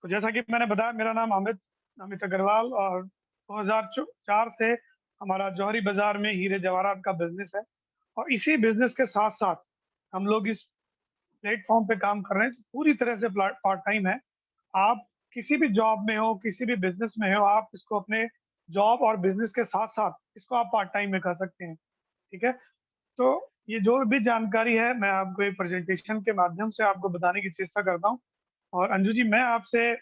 तो जैसा कि मैंने बताया, मेरा नाम अमित अमित अग्रवाल, और 2004 से हमारा जौहरी बाजार में हीरे जवाहरात का बिजनेस है। और इसी बिजनेस के साथ साथ हम लोग इस प्लेटफॉर्म पे काम कर रहे हैं, पूरी तरह से पार्ट टाइम है। आप किसी भी जॉब में हो, किसी भी बिजनेस में हो, आप इसको अपने जॉब और बिजनेस के साथ साथ इसको आप पार्ट टाइम में कर सकते हैं। ठीक है। तो ये जो भी जानकारी है, मैं आपको एक प्रेजेंटेशन के माध्यम से आपको बताने की चेष्टा करता हूँ। और अंजू जी, मैं आपसे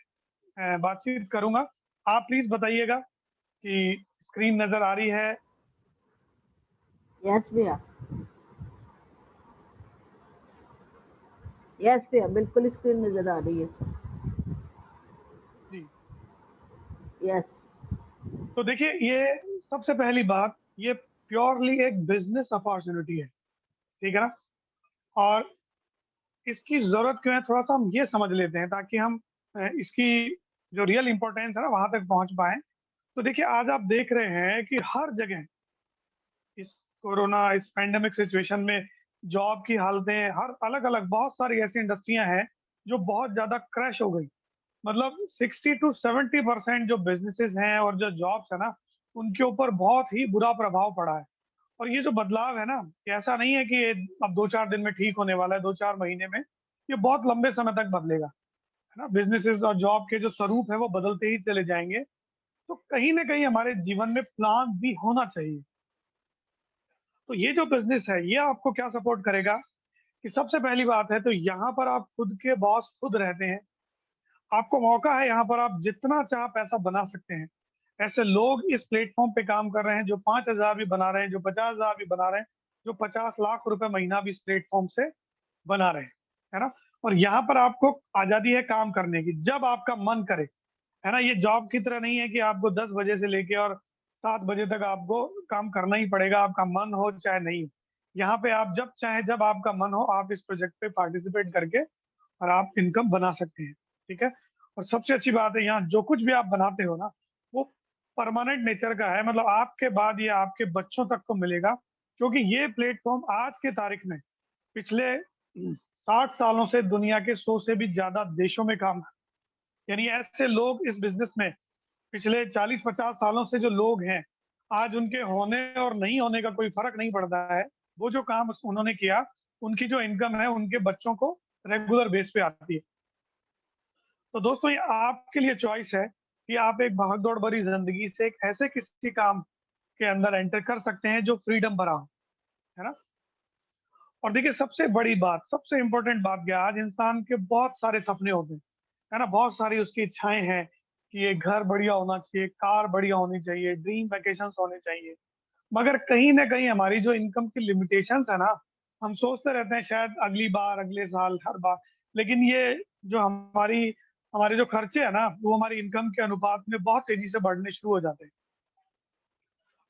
बातचीत करूंगा। आप प्लीज बताइएगा कि स्क्रीन नजर आ रही है। यस भैया। यस भैया, बिल्कुल स्क्रीन नजर आ रही है। जी। यस। तो देखिए, ये सबसे पहली बात, ये प्योरली एक बिजनेस अपॉर्चुनिटी है। ठीक है ना। और इसकी जरूरत क्यों है, थोड़ा सा हम ये समझ लेते हैं, ताकि हम इसकी जो रियल इंपॉर्टेंस है ना, वहां तक पहुंच पाए। तो देखिए, आज आप देख रहे हैं कि हर जगह इस कोरोना, इस पैंडेमिक सिचुएशन में जॉब की हालतें, हर अलग अलग बहुत सारी ऐसी इंडस्ट्रियां हैं जो बहुत ज्यादा क्रैश हो गई। मतलब 60 to 70% जो बिजनेसेस हैं और जो जॉब्स है ना, उनके ऊपर बहुत ही बुरा प्रभाव पड़ा है। और ये जो बदलाव है ना, ये ऐसा नहीं है कि ये अब 2-4 दिन में ठीक होने वाला है, 2-4 महीने में। ये बहुत लंबे समय तक बदलेगा, है ना। बिजनेसेस और जॉब के जो स्वरूप है वो बदलते ही चले जाएंगे। तो कहीं ना कहीं हमारे जीवन में प्लान भी होना चाहिए। तो ये जो बिजनेस है, ये आपको क्या सपोर्ट करेगा कि सबसे पहली बात है, तो यहाँ पर आप खुद के बॉस खुद रहते हैं। आपको मौका है, यहाँ पर आप जितना चाह पैसा बना सकते हैं। ऐसे लोग इस प्लेटफॉर्म पे काम कर रहे हैं जो 5,000 भी बना रहे हैं, जो 50,000 भी बना रहे हैं, जो 50 लाख रुपए महीना भी इस प्लेटफॉर्म से बना रहे हैं, है ना। और यहाँ पर आपको आजादी है काम करने की, जब आपका मन करे, है ना। ये जॉब की तरह नहीं है कि आपको 10 बजे से लेके और 7 बजे तक आपको काम करना ही पड़ेगा, आपका मन हो चाहे नहीं। यहाँ पे आप जब चाहे, जब आपका मन हो, आप इस प्रोजेक्ट पे पार्टिसिपेट करके और आप इनकम बना सकते हैं। ठीक है। और सबसे अच्छी बात है, यहाँ जो कुछ भी आप बनाते हो ना, वो परमानेंट नेचर का है। मतलब आपके बाद ये आपके बच्चों तक को मिलेगा, क्योंकि ये प्लेटफॉर्म आज के तारीख में पिछले 60 सालों से दुनिया के 100 से भी ज्यादा देशों में काम, यानी ऐसे लोग इस बिजनेस में पिछले 40-50 सालों से जो लोग हैं, आज उनके होने और नहीं होने का कोई फर्क नहीं पड़ता है। वो जो काम उन्होंने किया, उनकी जो इनकम है, उनके बच्चों को रेगुलर बेस पे आती है। तो दोस्तों, ये आपके लिए चॉइस है कि आप एक भागदौड़ भरी जिंदगी से एक ऐसे किसी काम के अंदर एंटर कर सकते हैं जो फ्रीडम भरा हो, है ना। और देखिए, सबसे बड़ी बात, सबसे इंपॉर्टेंट बात क्या है, आज इंसान के बहुत सारे सपने होते हैं, है ना। बहुत सारी उसकी इच्छाएं हैं कि ये घर बढ़िया होना चाहिए, कार बढ़िया होनी चाहिए, ड्रीम वैकेशंस होने चाहिए। मगर कहीं ना कहीं हमारी जो इनकम की लिमिटेशंस है ना, हम सोचते रहते हैं शायद अगली बार, अगले साल, हर बार। लेकिन ये जो हमारी हमारे जो खर्चे है ना, वो हमारी इनकम के अनुपात में बहुत तेजी से बढ़ने शुरू हो जाते हैं।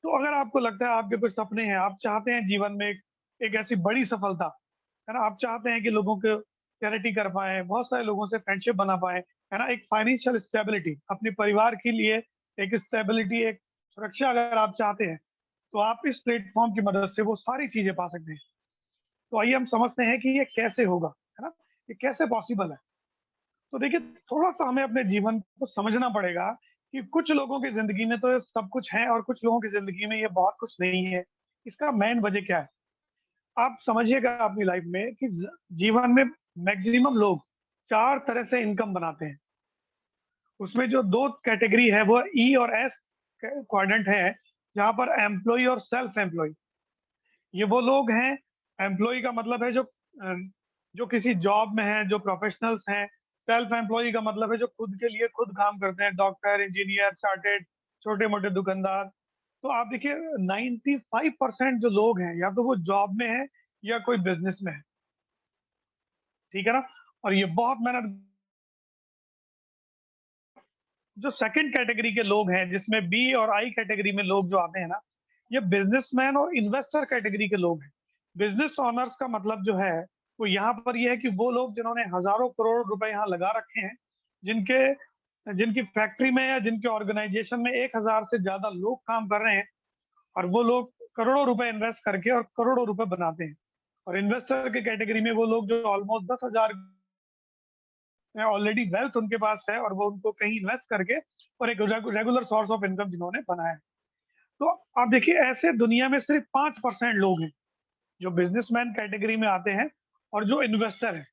तो अगर आपको लगता है आपके कुछ सपने हैं, आप चाहते हैं जीवन में एक ऐसी बड़ी सफलता, है ना, आप चाहते हैं कि लोगों को चैरिटी कर पाए, बहुत सारे लोगों से फ्रेंडशिप बना पाए, है ना, एक फाइनेंशियल स्टेबिलिटी अपने परिवार के लिए, एक स्टेबिलिटी, एक सुरक्षा अगर आप चाहते हैं, तो आप इस प्लेटफॉर्म की मदद से वो सारी चीजें पा सकते हैं। तो आइए हम समझते हैं कि ये कैसे होगा, है ना, ये कैसे पॉसिबल है। तो देखिए, थोड़ा-सा हमें अपने जीवन को समझना पड़ेगा कि कुछ लोगों की ज़िंदगी में तो ये सब कुछ है और कुछ लोगों की ज़िंदगी में ये बहुत कुछ नहीं है। इसका मेन वजह क्या है? आप समझिएगा अपनी लाइफ़ में कि जीवन में मैक्सिमम लोग 4 तरह से इनकम बनाते हैं। उसमें जो 2 कैटेगरी है वो ई और एस क्वाड्रेंट है, जहाँ पर एम्प्लॉयी और सेल्फ एम्प्लॉयी। ये वो लोग हैं, एम्प्लॉयी का मतलब है जो किसी जॉब में है, जो प्रोफेशनल्स हैं। सेल्फ एम्प्लॉयी का मतलब है जो खुद के लिए खुद काम करते हैं, डॉक्टर, इंजीनियर, चार्टेड, छोटे-मोटे दुकानदार। तो आप देखिए, 95% जो लोग हैं, या तो वो जॉब में है या कोई बिज़नेस में है, ठीक है ना? और ये बहुत मेहनत, जो सेकंड कैटेगरी के लोग हैं, जिसमें बी और आई कैटेगरी में लोग जो आते हैं ना, ये बिजनेसमैन और इन्वेस्टर कैटेगरी के लोग हैं। बिजनेस ओनर्स का मतलब जो है, वो यहाँ पर ये है कि वो लोग जिन्होंने हजारों करोड़ रुपए यहाँ लगा रखे हैं, जिनके जिनकी फैक्ट्री में या जिनके ऑर्गेनाइजेशन में 1,000 से ज्यादा लोग काम कर रहे हैं, और वो लोग करोड़ों रुपए इन्वेस्ट करके और करोड़ों रुपए बनाते हैं। और इन्वेस्टर के कैटेगरी में वो लोग जो ऑलमोस्ट 10,000 ऑलरेडी वेल्थ उनके पास है और वो उनको कहीं इन्वेस्ट करके और एक रेगुलर सोर्स ऑफ इनकम जिन्होंने बनाया है। तो आप देखिए ऐसे दुनिया में सिर्फ 5% लोग हैं जो बिजनेसमैन कैटेगरी में आते हैं और जो इन्वेस्टर है,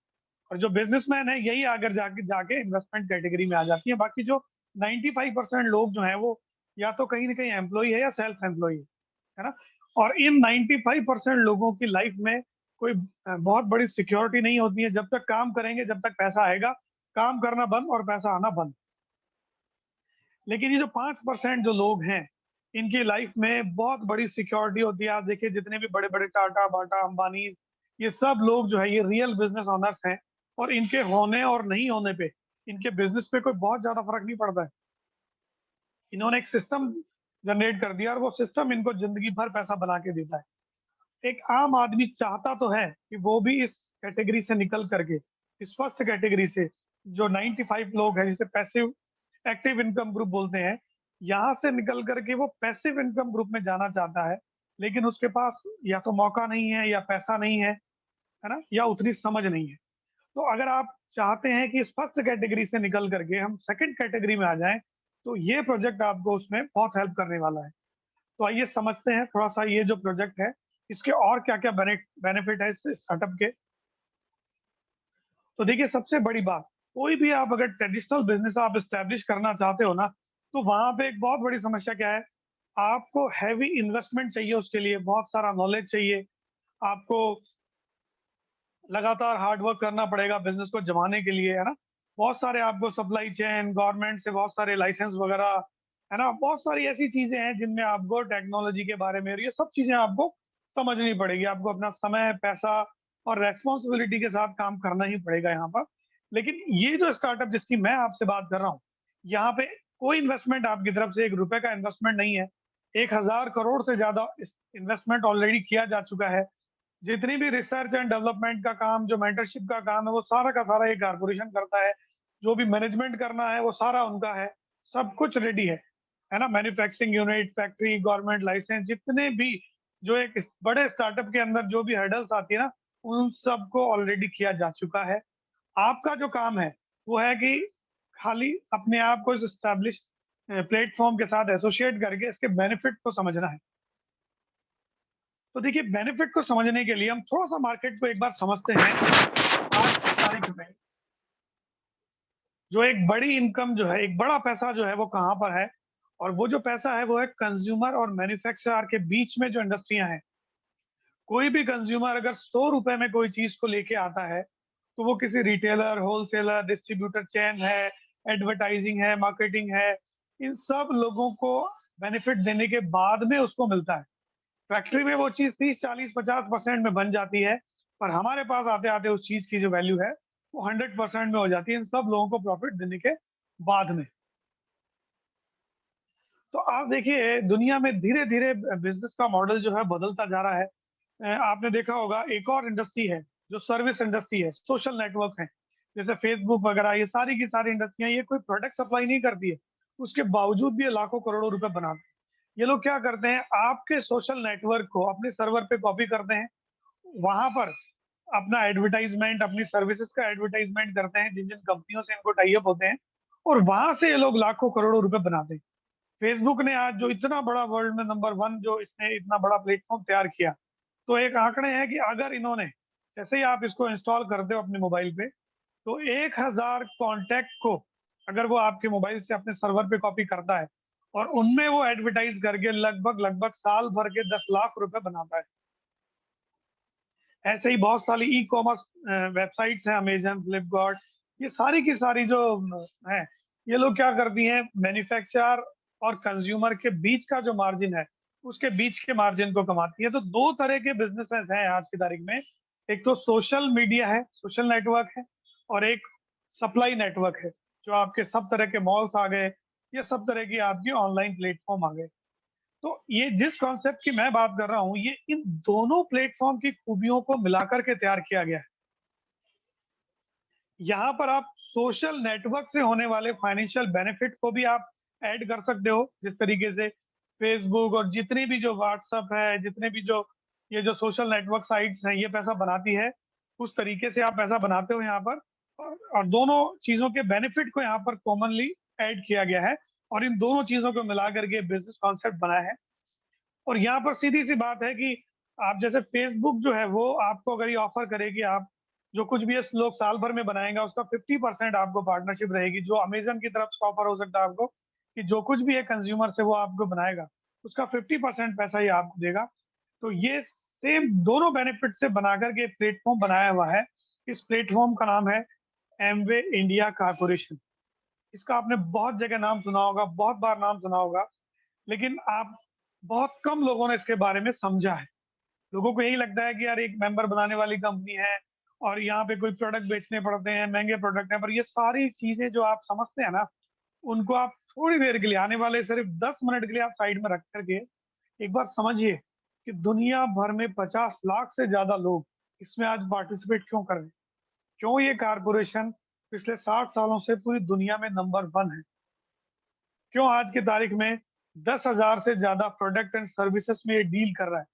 और जो बिजनेसमैन है यही आगे जाके जाके इन्वेस्टमेंट कैटेगरी में आ जाती है। बाकी जो 95% लोग जो हैं वो या तो कहीं न कहीं एम्प्लॉयी है या सेल्फ एम्प्लॉयी है ना? और इन 95% लोगों की लाइफ में कोई बहुत बड़ी सिक्योरिटी नहीं होती है। जब तक काम करेंगे, जब तक पैसा आएगा, काम करना बंद और पैसा आना बंद। लेकिन ये जो 5% जो लोग हैं, इनकी लाइफ में बहुत बड़ी सिक्योरिटी होती है। आप देखिए जितने भी बड़े-बड़े टाटा, बाटा, अंबानी, ये सब लोग जो है ये रियल बिज़नेस ओनर्स हैं और इनके होने और नहीं होने पे, इनके बिज़नेस पे कोई बहुत ज़्यादा फ़र्क नहीं पड़ता है। इन्होंने एक सिस्टम जनरेट कर दिया और वो सिस्टम इनको ज़िंदगी भर पैसा बना के देता है। एक आम आदमी चाहता तो है कि वो भी इस कैटेगरी से निकल करके, इस फर्स्ट कैटेगरी से जो 95 लोग हैं जिसे पैसिव एक्टिव इनकम ग्रुप बोलते हैं, यहाँ से निकल करके वो पैसिव इनकम ग्रुप में जाना चाहता है, लेकिन उसके पास या तो मौका नहीं है या पैसा नहीं है ना? या उतनी समझ नहीं है। तो अगर आप चाहते हैं कि इस फर्स्ट कैटेगरी से निकल करके हम सेकंड कैटेगरी में आ जाएँ, तो ये प्रोजेक्ट आपको उसमें बहुत हेल्प करने वाला है। तो आइए समझते हैं थोड़ा-सा ये जो प्रोजेक्ट है, इसके और क्या-क्या बेनिफिट है इस स्टार्टअप के। तो देखिए सबसे बड़ी बात, कोई भी आप अगर ट्रेडिशनल बिज़नेस आप एस्टेब्लिश करना चाहते हो ना, तो वहाँ पे एक बहुत बड़ी समस्या क्या है, आपको हेवी इन्वेस्टमेंट चाहिए उसके लिए, बहुत सारा नॉलेज चाहिए, आपको लगातार हार्ड वर्क करना पड़ेगा बिज़नेस को जमाने के लिए, है ना? बहुत सारे आपको सप्लाई चेन, गवर्नमेंट से बहुत सारे लाइसेंस वगैरह, है ना? बहुत सारी ऐसी चीज़ें हैं जिनमें आपको टेक्नोलॉजी के बारे में और ये सब चीज़ें आपको समझनी पड़ेगी। आपको अपना समय, पैसा और रिस्पॉन्सिबिलिटी के साथ काम करना ही पड़ेगा यहाँ पर। लेकिन ये जो स्टार्टअप जिसकी मैं आपसे बात कर रहा हूँ, यहाँ पे कोई इन्वेस्टमेंट आपकी तरफ से ₹1 का इन्वेस्टमेंट नहीं है। 1000 करोड़ से ज़्यादा इस इन्वेस्टमेंट ऑलरेडी किया जा चुका है। जितनी भी रिसर्च एंड डेवलपमेंट का काम, जो मेंटरशिप का काम है, वो सारा का सारा ये कॉर्पोरेशन करता है। जो भी मैनेजमेंट करना है, वो सारा उनका है। सब कुछ रेडी है ना? Manufacturing unit, factory, government licence जितने भी जो एक बड़े स्टार्टअप के अंदर जो भी हर्डल्स आती है ना, उन सबको ऑलरेडी किया जा चुका है। आपका जो काम है, वो है कि खाली अपने आप को इस एस्टेब्लिश प्लेटफ़ॉर्म के साथ एसोसिएट करके इसके बेनिफिट को समझना है। तो देखिए बेनिफिट को समझने के लिए हम थोड़ा-सा मार्केट को एक बार समझते हैं। आज की तारीख में जो एक बड़ी इनकम जो है, एक बड़ा पैसा जो है वो कहाँ पर है? और वो जो पैसा है वो है कंज़्यूमर और मैन्युफैक्चरर के बीच में जो इंडस्ट्रियाँ हैं। कोई भी कंज़्यूमर अगर ₹100 में कोई चीज़ को लेके आता है, तो वो किसी रिटेलर, होलसेलर, डिस्ट्रीब्यूटर चेन है, एडवर्टाइज़िंग है, मार्केटिंग है, इन सब लोगों को बेनिफिट देने के बाद में उसको मिलता है। फैक्ट्री में वो चीज़ 30, 40, 50% में बन जाती है, पर हमारे पास आते-आते उस चीज़ की जो वैल्यू है, वो 100% में हो जाती है इन सब लोगों को प्रॉफ़िट देने के बाद में। तो आप देखिए दुनिया में धीरे-धीरे बिज़नेस का मॉडल जो है बदलता जा रहा है। आपने देखा होगा एक और इंडस्ट्री है, जो सर्विस इंडस्ट्री है, सोशल नेटवर्क हैं, जैसे फ़ेसबुक वगैरह ये सारी की सारी इंडस्ट्रियाँ ये कोई प्रोडक्ट सप्लाई नहीं करती है, उसके बावजूद भी ये लाखों करोड़ों रुपए बनाते हैं। ये लोग क्या करते हैं, आपके सोशल नेटवर्क को अपने सर्वर पे कॉपी करते हैं, वहाँ पर अपना एडवर्टाइज़मेंट, अपनी सर्विसेज़ का एडवर्टाइज़मेंट करते हैं, जिन-जिन कंपनियों से इनको टाई अप होते हैं और वहाँ से ये लोग लाखों करोड़ों रुपए बनाते हैं। फेसबुक ने आज जो इतना बड़ा वर्ल्ड में नंबर 1 जो इसने इतना बड़ा प्लेटफ़ॉर्म तैयार किया, तो एक आंकड़े हैं कि अगर इन्होंने जैसे ही आप इसको इंस्टॉल करते हो अपने मोबाइल पे, तो 1000 कॉन्टैक्ट को अगर वो आपके मोबाइल से अपने सर्वर पे कॉपी करता है और उनमें वो एडवर्टाइज़ करके लगभग-लगभग साल भर के 10 लाख रुपए बनाता है। ऐसे ही बहुत सारी ई-कॉमर्स वेबसाइट्स हैं अमेज़न, फ्लिपकार्ट, ये सारी की सारी जो हैं, ये लोग क्या करती हैं मैन्युफैक्चरर और कंज़्यूमर के बीच का जो मार्जिन है, उसके बीच के मार्जिन को कमाती है। तो 2 तरह के बिज़नेसेस हैं आज की तारीख में, एक तो सोशल मीडिया है, सोशल नेटवर्क है और एक सप्लाई नेटवर्क है, जो आपके सब तरह के मॉल्स आ गए, ये सब तरह की आपकी ऑनलाइन प्लेटफ़ॉर्म आ गए। तो ये जिस कॉन्सेप्ट की मैं बात कर रहा हूँ, ये इन दोनों प्लेटफ़ॉर्म की खूबियों को मिलाकर के तैयार किया गया है। यहाँ पर आप सोशल नेटवर्क से होने वाले फाइनेंशियल बेनिफिट को भी आप ऐड कर सकते हो, जिस तरीके से फेसबुक और जितनी भी जो व्हाट्सएप है, जितने भी जो ये जो सोशल नेटवर्क साइट्स हैं, ये पैसा बनाती है, उस तरीके से आप पैसा बनाते हो यहाँ पर और दोनों चीज़ों के बेनिफिट को यहाँ पर कॉमनली ऐड किया गया है और इन दोनों चीज़ों को मिला करके बिज़नेस कॉन्सेप्ट बना है। और यहाँ पर सीधी-सी बात है कि आप जैसे फ़ेसबुक जो है वो आपको अगर ये ऑफ़र करे कि आप जो कुछ भी ये लोग साल भर में बनाएँगे उसका 50% आपको पार्टनरशिप रहेगी, जो अमेज़न की तरफ से ऑफ़र हो सकता है आपको कि जो कुछ भी ये कंज़्यूमर से वो आपको बनाएगा, उसका 50% पैसा ये आपको देगा। तो ये सेम दोनों बेनिफिट से बनाकर के प्लेटफ़ॉर्म बनाया हुआ है। इस प्लेटफ़ॉर्म का नाम है एमवे इंडिया कॉर्पोरेशन। इसका आपने बहुत जगह नाम सुना होगा, बहुत बार नाम सुना होगा, लेकिन आप बहुत कम लोगों ने इसके बारे में समझा है। लोगों को यही लगता है कि यार एक मेंबर बनाने वाली कंपनी है और यहाँ पे कोई प्रोडक्ट बेचने पड़ते हैं, महँगे प्रोडक्ट हैं, पर ये सारी चीज़ें जो आप समझते हैं ना, उनको आप थोड़ी देर के लिए आने वाले सिर्फ 10 मिनट के लिए आप साइड में रख कर के एक बार समझिए कि दुनिया भर में 50 लाख से ज़्यादा लोग इसमें आज पार्टिसिपेट क्यों कर रहे हैं? क्यों ये कॉर्पोरेशन पिछले 60 सालों से पूरी दुनिया में नंबर 1 है? क्यों आज की तारीख में 10,000 से ज़्यादा प्रोडक्ट एंड सर्विसेज में ये डील कर रहा है?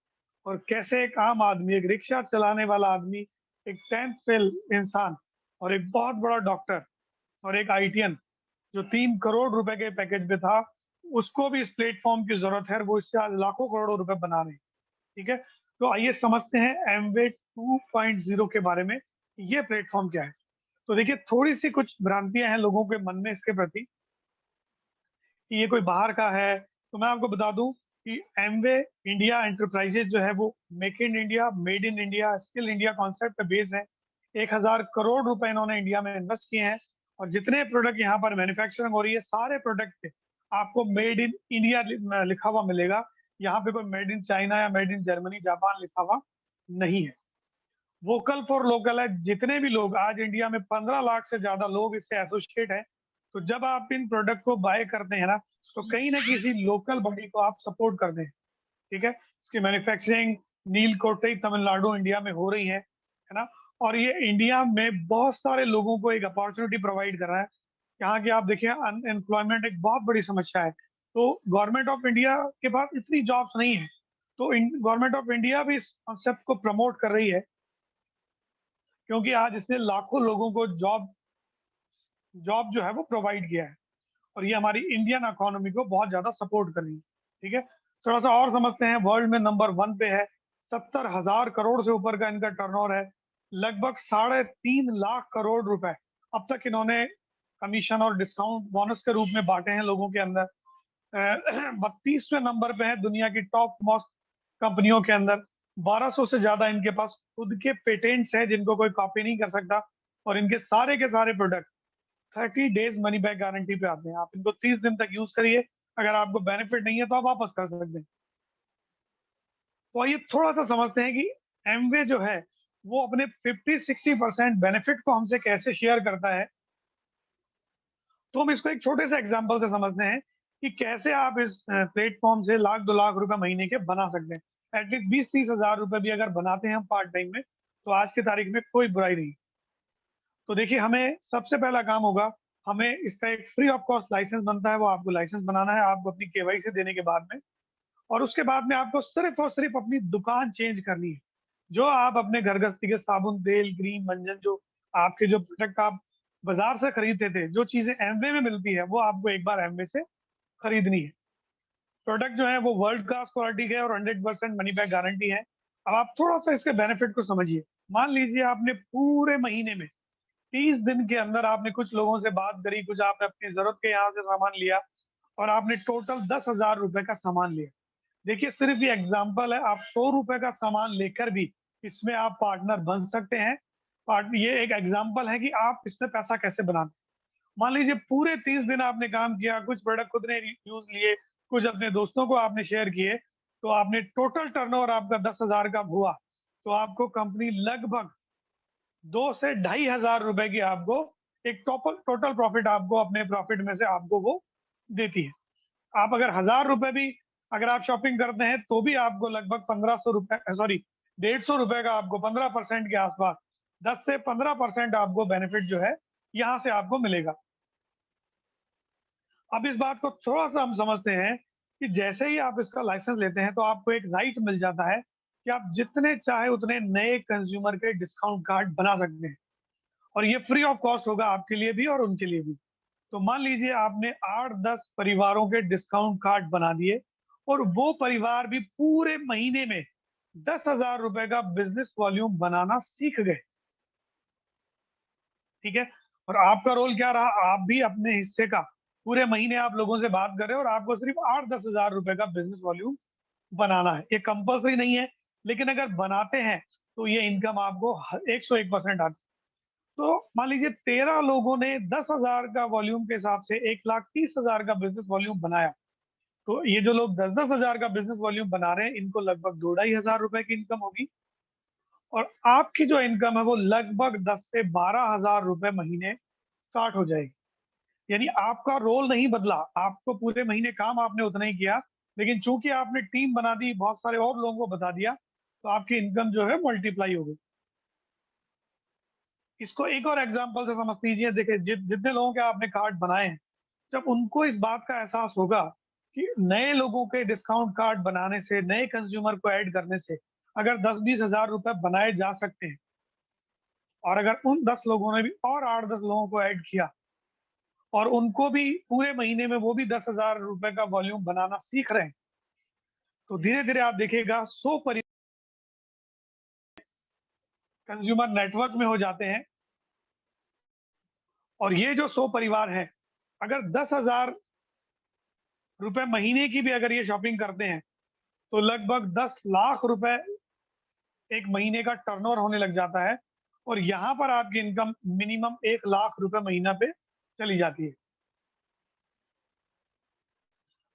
और कैसे एक आम आदमी, एक रिक्शा चलाने वाला आदमी, एक 10th फेल इंसान और एक बहुत बड़ा डॉक्टर और एक आईटीएन जो 3 करोड़ रुपए के पैकेज पे था, उसको भी इस प्लेटफ़ॉर्म की ज़रूरत है और वो इससे आज लाखों करोड़ों रुपए बना रहे हैं, ठीक है? तो आइए समझते हैं एमवे 2.0 के बारे में, ये प्लेटफ़ॉर्म क्या है? तो देखिए थोड़ी-सी कुछ भ्रांतियाँ हैं लोगों के मन में इसके प्रति कि ये कोई बाहर का है, तो मैं आपको बता दूँ कि एमवे इंडिया एंटरप्राइजेज़ जो है वो make in India, made in India, skill India concept पे बेस्ड है। 1000 करोड़ रुपए इन्होंने इंडिया में इन्वेस्ट किए हैं और जितने प्रोडक्ट यहाँ पर मैन्युफैक्चरिंग हो रही है, सारे प्रोडक्ट पे आपको मेड इन इंडिया लिखा हुआ मिलेगा। यहाँ पे कोई मेड इन चाइना या मेड इन जर्मनी, जापान लिखा हुआ नहीं है। वोकल फॉर लोकल है, जितने भी लोग आज इंडिया में 15 लाख से ज़्यादा लोग इससे एसोसिएट हैं, तो जब आप इन प्रोडक्ट को बाय करते हैं ना, तो कहीं न किसी लोकल बॉडी को आप सपोर्ट कर दें, ठीक है? इसकी मैन्युफैक्चरिंग नीलकोटई, तमिलनाडु, इंडिया में हो रही है ना? और ये इंडिया में बहुत सारे लोगों को एक अपॉर्च्युनिटी प्रोवाइड कर रहा है। यहाँ की आप देखिए अनएम्प्लॉयमेंट एक बहुत बड़ी समस्या है, तो गवर्नमेंट ऑफ इंडिया के पास इतनी जॉब्स नहीं है, तो इन गवर्नमेंट ऑफ इंडिया भी इस कॉन्सेप्ट को प्रमोट कर रही है क्योंकि आज इसने लाखों लोगों को जॉब जॉब जो है वो प्रोवाइड किया है और ये हमारी इंडियन इकोनॉमी को बहुत ज़्यादा सपोर्ट कर रही है, ठीक है? थोड़ा-सा और समझते हैं वर्ल्ड में नंबर 1 पे है, 70,000 करोड़ से ऊपर का इनका टर्नओवर है, लगभग साढ़े 3 लाख करोड़ रुपए अब तक इन्होंने कमीशन और डिस्काउंट बोनस के रूप में बाँटे हैं लोगों के अंदर। 32वें नंबर पे है दुनिया की टॉप मोस्ट कंपनियों के अंदर। 1200 से ज़्यादा इनके पास खुद के पेटेंट्स हैं जिनको कोई कॉपी नहीं कर सकता और इनके सारे के सारे product 30 days money back guarantee पे आते हैं। आप इनको 30 दिन तक यूज़ करिए, अगर आपको बेनिफिट नहीं है तो आप वापस कर सकते हैं। तो आइए थोड़ा-सा समझते हैं कि एमवे जो है, वो अपने 50-60% बेनिफिट को हमसे कैसे शेयर करता है। तो हम इसको एक छोटे से एग्जांपल से समझते हैं कि कैसे आप इस प्लेटफ़ॉर्म से लाख 2 लाख रुपए महीने के बना सकते हैं। एटलीस्ट 20-30 हज़ार रुपए भी अगर बनाते हैं हम पार्ट टाइम में, तो आज की तारीख में कोई बुराई नहीं। तो देखिए हमें सबसे पहला काम होगा, हमें इसका एक फ्री ऑफ कॉस्ट लाइसेंस बनता है, वो आपको लाइसेंस बनाना है, आपको अपनी केवाईसी देने के बाद में और उसके बाद में आपको सिर्फ़ और सिर्फ़ अपनी दुकान चेंज करनी है। जो आप अपने घर गृहस्थी के साबुन, तेल, क्रीम, मंजन जो आपके जो प्रोडक्ट आप बाज़ार से खरीदते थे, जो चीज़ें एमवे में मिलती है, वो आपको एक बार एमवे से खरीदनी है। प्रोडक्ट जो है वो वर्ल्ड क्लास क्वालिटी के और 100% मनी बैक गारंटी है। अब आप थोड़ा-सा इसके बेनिफिट को समझिए। मान लीजिए आपने पूरे महीने में 30 दिन के अंदर आपने कुछ लोगों से बात करी, कुछ आपने अपनी ज़रूरत के यहाँ से सामान लिया और आपने टोटल 10,000 रुपए का सामान लिया। देखिए सिर्फ़ ये एग्ज़ाम्पल है, आप 100 रुपए का सामान लेकर भी इसमें आप पार्टनर बन सकते हैं। पार्ट ये एक एग्ज़ाम्पल है कि आप इसमें पैसा कैसे बनाते हैं। मान लीजिए पूरे 30 दिन आपने काम किया, कुछ प्रोडक्ट खुद ने यूज़ लिए, कुछ अपने दोस्तों को आपने शेयर किए, तो आपने टोटल टर्नओवर आपका 10,000 का हुआ, तो आपको कंपनी लगभग 2 से ढाई हज़ार रुपए की आपको एक टोपल टोटल प्रॉफ़िट आपको अपने प्रॉफ़िट में से आपको वो देती है। आप अगर हज़ार रुपए भी अगर आप शॉपिंग करते हैं, तो भी आपको लगभग 1500 रुपए सॉरी 150 रुपए का आपको 15% के आस-पास 10 से 15% आपको बेनिफिट जो है, यहाँ से आपको मिलेगा। अब इस बात को थोड़ा-सा हम समझते हैं कि जैसे ही आप इसका लाइसेंस लेते हैं, तो आपको एक राइट मिल जाता है कि आप जितने चाहे उतने नए कंज़्यूमर के डिस्काउंट कार्ड बना सकते हैं। और ये फ्री ऑफ कॉस्ट होगा आपके लिए भी और उनके लिए भी। तो मान लीजिए आपने 8-10 परिवारों के डिस्काउंट कार्ड बना दिए और वो परिवार भी पूरे महीने में 10,000 रुपए का बिजनेस वॉल्यूम बनाना सीख गए। ठीक है? और आपका रोल क्या रहा? आप भी अपने हिस्से का पूरे महीने आप लोगों से बात कर रहे हो और आपको सिर्फ 8-10 हजार रुपए का बिजनेस वॉल्यूम बनाना है। ये कंपल्सरी नहीं है, लेकिन अगर बनाते हैं तो ये इनकम आपको 101% आती है। तो मान लीजिए 13 लोगों ने 10,000 का वॉल्यूम के हिसाब से 1,30,000 का बिजनेस वॉल्यूम बनाया। तो ये जो लोग 10-10 हजार का बिजनेस वॉल्यूम बना रहे हैं, इनको लगभग 2,500 रुपए की इनकम होगी। और आपकी जो इनकम है वो लगभग 10 से 12,000 रुपए महीने स्टार्ट हो जाएगी। यानी आपका रोल नहीं बदला, आपको पूरे महीने काम आपने उतना ही किया, लेकिन चूंकि आपने टीम बना दी, बहुत सारे और लोगों को बता दिया, तो आपकी इनकम जो है मल्टीप्लाई हो गई। इसको एक और एग्जांपल से समझ लीजिए। देखिए जितने लोगों के आपने कार्ड बनाए हैं, जब उनको इस बात का एहसास होगा कि नए लोगों के डिस्काउंट कार्ड बनाने से, नए कंज्यूमर को ऐड करने से अगर 10-20 हजार रुपए बनाए जा सकते हैं, और अगर उन 10 लोगों ने भी और 8-10 लोगों को ऐड किया और उनको भी पूरे महीने में वो भी 10,000 रुपए का वॉल्यूम बनाना सीख रहे हैं, तो धीरे धीरे आप देखिएगा 100 कंज्यूमर नेटवर्क में हो जाते हैं। और ये जो 100 परिवार हैं, अगर 10,000 रुपए महीने की भी अगर ये शॉपिंग करते हैं, तो लगभग 10 लाख रुपए एक महीने का टर्नओवर होने लग जाता है। और यहाँ पर आपकी इनकम मिनिमम 1 लाख रुपए महीना पे चली जाती है।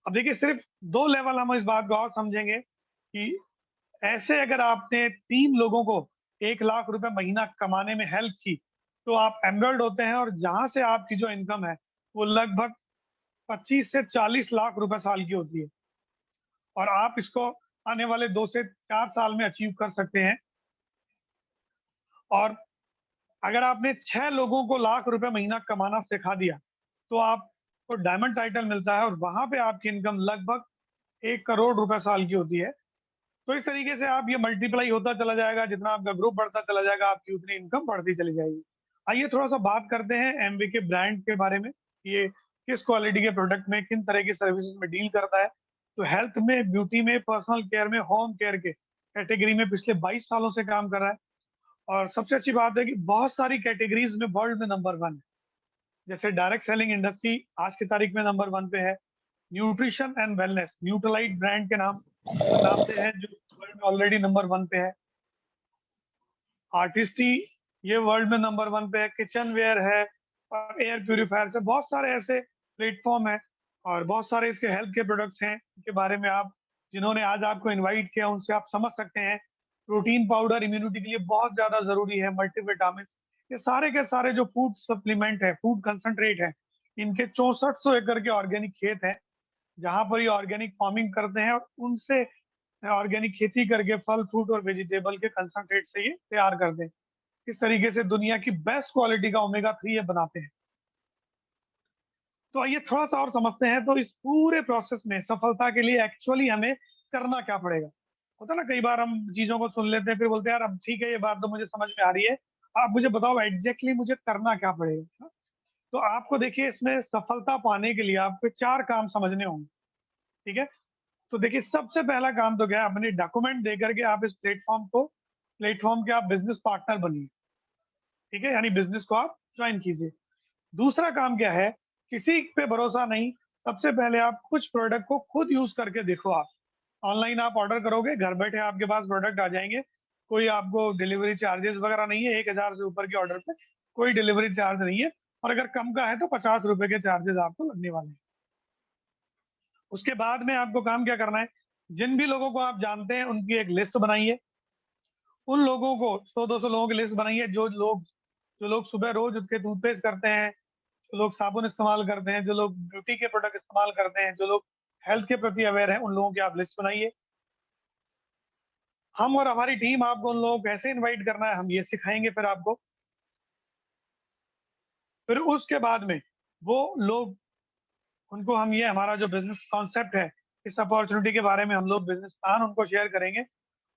अब देखिए सिर्फ 2 लेवल हम इस बात को और समझेंगे कि ऐसे अगर आपने 3 लोगों को 1 लाख रुपए महीना कमाने में हेल्प की, तो आप एनरोल्ड होते हैं और जहाँ से आपकी जो इनकम है, वो लगभग 25 से 40 लाख रुपए साल की होती है। और आप इसको आने वाले 2 से 4 साल में अचीव कर सकते हैं। और अगर आपने 6 लोगों को लाख रुपए महीना कमाना सिखा दिया, तो आपको डायमंड टाइटल मिलता है और वहाँ पे आपकी इनकम लगभग 1 करोड़ रुपए साल की होती है। तो इस तरीके से आप ये मल्टीप्लाई होता चला जाएगा, जितना आपका ग्रुप बढ़ता चला जाएगा, आपकी उतनी इनकम बढ़ती चली जाएगी। आइए थोड़ा-सा बात करते हैं एमवे के ब्रांड के बारे में, ये किस क्वालिटी के प्रोडक्ट में, किन तरह की सर्विसेज़ में डील करता है। तो हेल्थ में, ब्यूटी में, पर्सनल केयर में, होम केयर के कैटेगरी में पिछले 22 सालों से काम कर रहा है। और सबसे अच्छी बात है कि बहुत सारी कैटेगरीज़ में वर्ल्ड में नंबर 1 है। जैसे डायरेक्ट सेलिंग इंडस्ट्री आज की तारीख में नंबर 1 पे है। न्यूट्रिशन एंड वेलनेस, न्यूट्रालाइट ब्रांड के नाम से है, जो वर्ल्ड में ऑलरेडी नंबर 1 पे है। आर्टिस्ट्री, ये वर्ल्ड में नंबर 1 पे है। किचन वेयर है और एयर प्यूरीफायर से बहुत सारे ऐसे प्लेटफ़ॉर्म हैं और बहुत सारे इसके हेल्थ के प्रोडक्ट्स हैं, इनके बारे में आप जिन्होंने आज आपको इनवाइट किया, उनसे आप समझ सकते हैं। प्रोटीन पाउडर इम्यूनिटी के लिए बहुत ज़्यादा ज़रूरी है, मल्टीविटामिन, ये सारे के सारे जो फूड सप्लीमेंट है, फूड कंसंट्रेट है, इनके 6400 एकड़ के ऑर्गेनिक खेत हैं, जहाँ पर ये ऑर्गेनिक फार्मिंग करते हैं और उनसे ऑर्गेनिक खेती करके फल, फ्रूट और वेजिटेबल के कंसंट्रेट से ये तैयार करते हैं। इस तरीके से दुनिया की बेस्ट क्वालिटी का ओमेगा 3 ये बनाते हैं। तो आइए थोड़ा-सा और समझते हैं, तो इस पूरे प्रोसेस में सफलता के लिए एक्चुअली हमें करना क्या पड़ेगा? होता है ना, कई बार हम चीज़ों को सुन लेते हैं, फिर बोलते हैं यार अब ठीक है, ये बात तो मुझे समझ में आ रही है। आप मुझे बताओ एग्ज़ैक्टली मुझे करना क्या पड़ेगा? हाँ? तो आपको देखिए इसमें सफलता पाने के लिए आपको 4 काम समझने होंगे, ठीक है? तो देखिए सबसे पहला काम तो क्या है, अपने डॉक्यूमेंट दे करके आप इस प्लेटफ़ॉर्म के आप बिज़नेस पार्टनर बनिए, ठीक है? यानी बिज़नेस को आप जॉइन कीजिए। दूसरा काम क्या है, किसी पे भरोसा नहीं, सबसे पहले आप कुछ प्रोडक्ट को खुद यूज़ करके देखो आप। ऑनलाइन आप ऑर्डर करोगे, घर बैठे आपके पास प्रोडक्ट आ जाएँगे, कोई आपको डिलीवरी चार्जेज़ वगैरह नहीं है, 1,000 से ऊपर के ऑर्डर पे कोई डिलीवरी चार्ज नहीं है और अगर कम का है तो ₹50 के चार्जेज़ आपको लगने वाले हैं। उसके बाद में आपको काम क्या करना है, जिन भी लोगों को आप जानते हैं उनकी एक लिस्ट बनाइए। उन लोगों को 100-200 लोगों की लिस्ट बनाइए, जो लोग सुबह रोज़ उठ के टूथपेस्ट करते हैं, जो लोग साबुन इस्तेमाल करते हैं, जो लोग ब्यूटी के प्रोडक्ट इस्तेमाल करते हैं, जो लोग हेल्थ के प्रति अवेयर हैं, उन लोगों की आप लिस्ट बनाइए। हम और हमारी टीम आपको उन लोगों को कैसे इनवाइट करना है, हम ये सिखाएँगे फिर आपको। फिर उसके बाद में वो लोग, उनको हम ये हमारा जो बिज़नेस कॉन्सेप्ट है, इस अपॉर्च्युनिटी के बारे में हम लोग बिज़नेस प्लान उनको शेयर करेंगे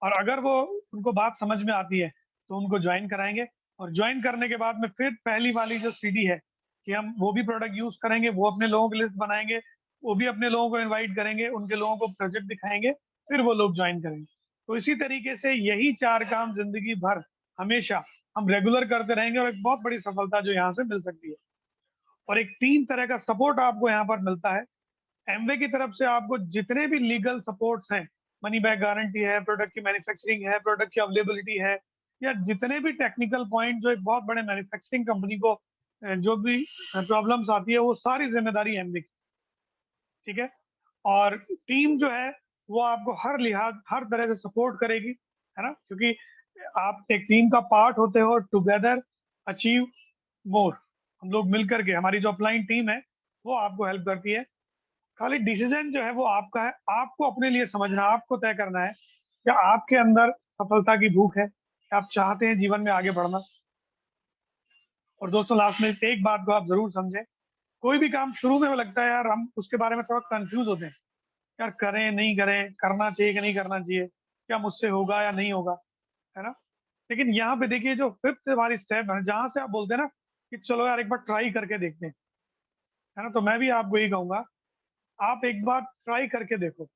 और अगर वो उनको बात समझ में आती है, तो उनको जॉइन कराएँगे और ज्वाइन करने के बाद में फिर पहली वाली जो सीडी है कि हम वो भी प्रोडक्ट यूज करेंगे, वो अपने लोगों की लिस्ट बनाएंगे, वो भी अपने लोगों को इनवाइट करेंगे, उनके लोगों को प्रोजेक्ट दिखाएंगे, फिर वो लोग ज्वाइन करेंगे। तो इसी तरीके से यही 4 काम जिंदगी भर हमेशा हम रेगुलर करते रहेंगे और एक बहुत बड़ी सफलता जो यहाँ से मिल सकती है। और एक 3 तरह का सपोर्ट आपको यहाँ पर मिलता है। एमवे की तरफ से आपको जितने भी लीगल सपोर्ट्स हैं, मनी बैक गारंटी है, प्रोडक्ट की मैन्युफैक्चरिंग है, प्रोडक्ट की अवेलेबिलिटी है, या जितने भी टेक्निकल पॉइंट जो एक बहुत बड़े मैन्युफैक्चरिंग कंपनी को जो भी प्रॉब्लम्स आती है, वो सारी जिम्मेदारी एमवे की, ठीक है? और टीम जो है वो आपको हर लिहाज हर तरह से सपोर्ट करेगी, है ना? क्योंकि आप एक टीम का पार्ट होते हो, टुगेदर अचीव मोर। हम लोग मिलकर के, हमारी जो अपलाइन टीम है वो आपको हेल्प करती है। खाली डिसीजन जो है वो आपका है, आपको अपने लिए समझना, आपको तय करना है क्या आपके अंदर सफलता की भूख है, क्या आप चाहते हैं जीवन में आगे बढ़ना। और दोस्तों लास्ट में इस एक बात को आप जरूर समझें, कोई भी काम शुरू में वो लगता है यार, हम उसके बारे में थोड़ा कंफ्यूज होते हैं, यार करें नहीं करें, करना चाहिए कि नहीं करना चाहिए, क्या मुझसे होगा या नहीं होगा, है ना? लेकिन यहाँ पे देखिए जो फिफ्थ वाली स्टेप है, जहां से आप बोलते हैं ना कि चलो यार एक बार ट्राई करके देखते हैं, है ना? तो मैं भी आपको यही कहूंगा, आप एक बार ट्राई करके देखो।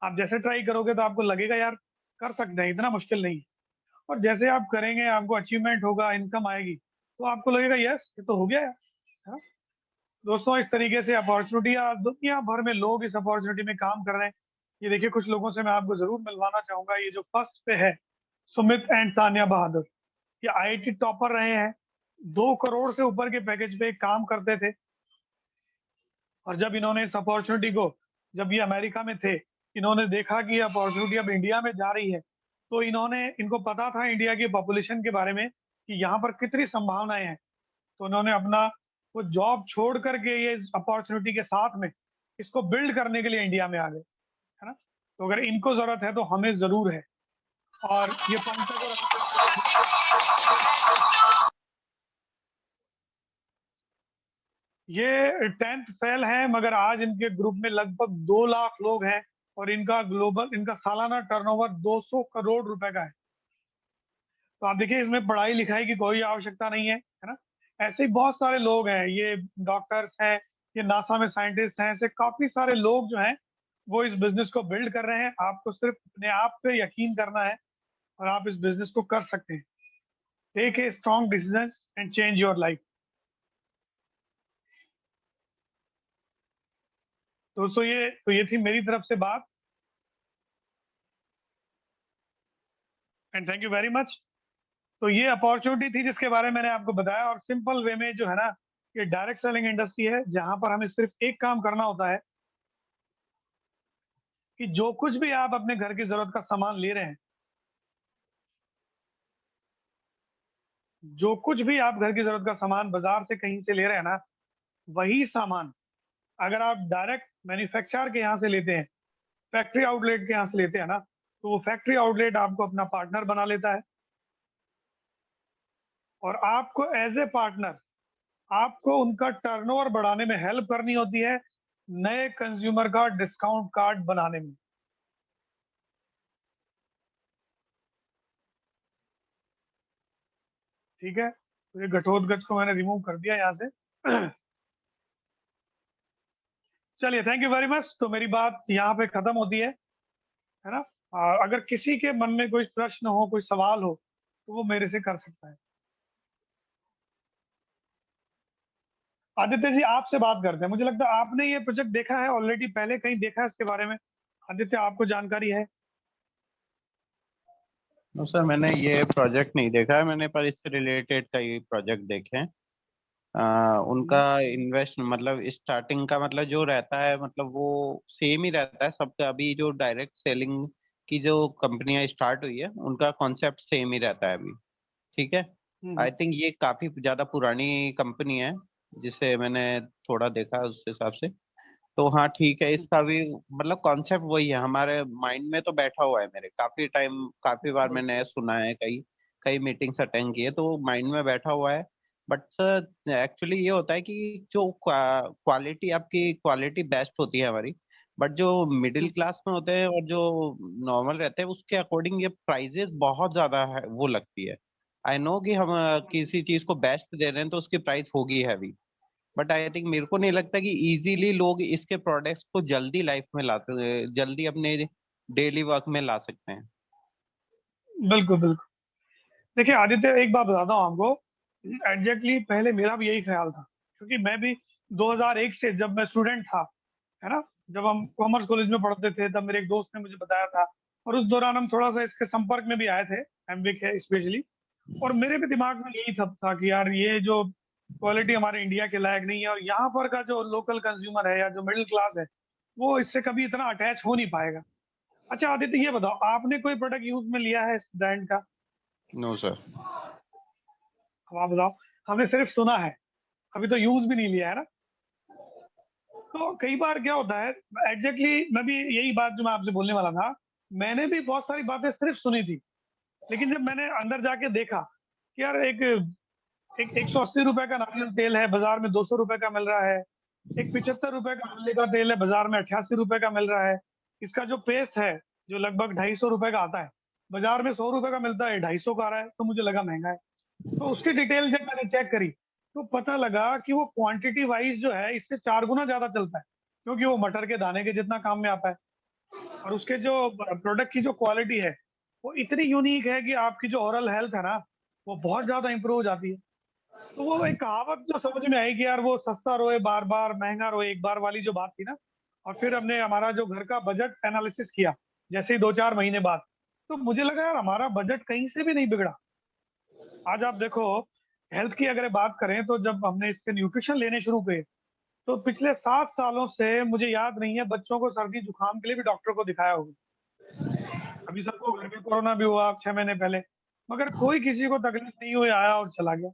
आप जैसे ट्राई करोगे तो आपको लगेगा यार कर सकते हैं, इतना मुश्किल नहीं है। और जैसे आप करेंगे आपको अचीवमेंट होगा, इनकम आएगी, तो आपको लगेगा यस ये तो हो गया है ना? दोस्तों इस तरीके से अपॉर्चुनिटी, दुनिया भर में लोग इस अपॉर्चुनिटी में काम कर रहे हैं। ये देखिए कुछ लोगों से मैं आपको जरूर मिलवाना चाहूंगा। ये जो फर्स्ट पे है, सुमित एंड तानिया बहादुर, ये आईआईटी टॉपर रहे हैं, 2 करोड़ से ऊपर के पैकेज पे काम करते थे। और जब इन्होंने इस अपॉर्चुनिटी को, जब ये अमेरिका में थे, इन्होंने देखा कि ये अपॉर्चुनिटी अब इंडिया में जा रही है, तो इनको पता था इंडिया की पॉपुलेशन के बारे में कि यहाँ पर कितनी संभावनाएं हैं। तो उन्होंने अपना वो जॉब छोड़ करके ये इस अपॉर्चुनिटी के साथ में इसको बिल्ड करने के लिए इंडिया में आ गए, है ना? तो अगर इनको जरूरत है तो हमें जरूर है। और ये पंकज और ये 10th फेल है, मगर आज इनके ग्रुप में लगभग 2 लाख लोग हैं और इनका सालाना टर्नओवर 200 करोड़ रुपए का है। तो आप देखिए इसमें पढ़ाई लिखाई की कोई आवश्यकता नहीं है ना? ऐसे ही बहुत सारे लोग हैं, ये डॉक्टर्स हैं, ये नासा में साइंटिस्ट हैं, ऐसे काफी सारे लोग जो हैं वो इस बिजनेस को बिल्ड कर रहे हैं। आपको सिर्फ अपने आप पे यकीन करना है और आप इस बिजनेस को कर सकते हैं। Take a strong decision and change your life. दोस्तों ये थी मेरी तरफ से बात, and thank you very much. तो ये अपॉर्चुनिटी थी जिसके बारे में मैंने आपको बताया, और सिंपल वे में जो है ना, ये डायरेक्ट सेलिंग इंडस्ट्री है जहां पर हमें सिर्फ एक काम करना होता है कि जो कुछ भी आप अपने घर की जरूरत का सामान ले रहे हैं, जो कुछ भी आप घर की जरूरत का सामान बाजार से कहीं से ले रहे हैं ना, वही सामान अगर आप डायरेक्ट मैन्युफैक्चरर के यहाँ से लेते हैं, फैक्ट्री आउटलेट के यहाँ से लेते हैं ना, तो वो फैक्ट्री आउटलेट आपको अपना पार्टनर बना लेता है। और आपको एज ए पार्टनर, आपको उनका टर्नओवर बढ़ाने में हेल्प करनी होती है, नए कंज्यूमर का डिस्काउंट कार्ड बनाने में। ठीक है, तो ये घटोत्कच को मैंने रिमूव कर दिया यहाँ से। चलिए थैंक यू वेरी मच। तो मेरी बात यहाँ पे खत्म होती है ना? अगर किसी के मन में कोई प्रश्न हो, कोई सवाल हो, तो वो मेरे से कर सकता है। आदित्य जी आपसे बात करते हैं, मुझे लगता है आपने ये प्रोजेक्ट देखा है ऑलरेडी, पहले कहीं देखा है इसके बारे में। आदित्य आपको जानकारी है? नो सर, मैंने ये प्रोजेक्ट नहीं देखा है मैंने, पर इससे रिलेटेड कई प्रोजेक्ट देखे हैं। उनका इन्वेस्ट मतलब स्टार्टिंग का मतलब जो रहता है, मतलब वो सेम ही रहता है सबका। अभी जो डायरेक्ट सेलिंग की जो कंपनियां स्टार्ट हुई है उनका कॉन्सेप्ट सेम ही रहता है अभी। ठीक है। आई थिंक ये काफी ज्यादा पुरानी कंपनी है जिसे मैंने थोड़ा देखा उस हिसाब से। तो हाँ ठीक है, इसका भी मतलब कॉन्सेप्ट वही है, हमारे माइंड में तो बैठा हुआ है मेरे। काफी बार मैंने सुना है, कई कई मीटिंग्स अटेंड किए तो माइंड में बैठा हुआ है। बट सर एक्चुअली ये होता है कि जो क्वालिटी, आपकी क्वालिटी बेस्ट होती है हमारी, बट जो मिडिल क्लास में होते हैं और जो नॉर्मल रहते हैं उसके अकॉर्डिंग ये प्राइजेस बहुत ज्यादा है वो लगती है। आई नो कि हम किसी चीज को बेस्ट दे रहे हैं तो उसकी प्राइस होगी हैवी, बट आई थिंक मेरे को नहीं लगता कि इजीली लोग इसके प्रोडक्ट्स को जल्दी लाइफ में जल्दी अपने डेली वर्क में ला सकते हैं। बिल्कुल, बिल्कुल। देखिए आदित्य, एक बात बताता हूँ आपको, एग्ज़ैक्टली पहले मेरा भी यही ख़्याल था, क्योंकि मैं भी 2001 से जब मैं स्टूडेंट था, है ना? जब हम कॉमर्स कॉलेज में पढ़ते थे, तब मेरे एक दोस्त ने मुझे बताया था और उस दौरान हम थोड़ा-सा इसके संपर्क में भी आए थे, एमबीए के स्पेशली। और मेरे भी दिमाग में यही सब था कि यार ये जो क्वालिटी हमारे इंडिया के लायक नहीं है, और यहाँ पर का जो लोकल कंज्यूमर है या जो मिडिल क्लास है, वो इससे कभी इतना अटैच हो नहीं पाएगा। अच्छा आदित्य, ये बताओ, आपने कोई प्रोडक्ट यूज़ में लिया है इस ब्रांड का? No sir. अब आप बताओ। हमने सिर्फ सुना है, अभी तो यूज़ भी नहीं लिया है ना? तो कई बार क्या होता है, एग्ज़ैक्टली मैं भी यही बात जो मैं आपसे बोलने वाला था, मैंने भी बहुत सारी बातें सिर्फ सुनी थी, लेकिन जब मैंने अंदर जाके देखा कि यार एक एक ₹180 का नारियल तेल है, बाज़ार में ₹200 का मिल रहा है। एक ₹75 का आंवले का तेल है, बाज़ार में ₹88 का मिल रहा है। इसका जो पेस्ट है, जो लगभग ₹250 का आता है, बाज़ार में ₹100 का मिलता है, 250 का आ रहा है, तो मुझे लगा महँगा है। तो उसकी डिटेल जब मैंने चेक करी, तो पता लगा कि वो क्वांटिटी वाइज़ जो है, इससे 4 गुना ज़्यादा चलता है, क्योंकि वो मटर के दाने के जितना काम में आता है। और उसके जो प्रोडक्ट की जो क्वालिटी है, वो इतनी यूनिक है कि आपकी जो ओरल हेल्थ है ना, वो बहुत ज़्यादा इम्प्रूव हो जाती है। तो वो एक कहावत जो समझ में आई कि यार वो सस्ता रोए बार-बार, महँगा रोए एक बार वाली जो बात थी ना, और फिर हमने हमारा जो घर का बजट एनालिसिस किया, जैसे ही 2-4 महीने बाद, तो मुझे लगा यार हमारा बजट कहीं से भी नहीं बिगड़ा। आज आप देखो, हेल्थ की अगर बात करें तो जब हमने इसके न्यूट्रिशन लेने शुरू किए, तो पिछले 7 सालों से मुझे याद नहीं है बच्चों को सर्दी-जुकाम के लिए भी डॉक्टर को दिखाया होगा। अभी सबको घर में कोरोना भी हुआ 6 महीने पहले, मगर कोई किसी को तकलीफ नहीं हुई, आया और चला गया।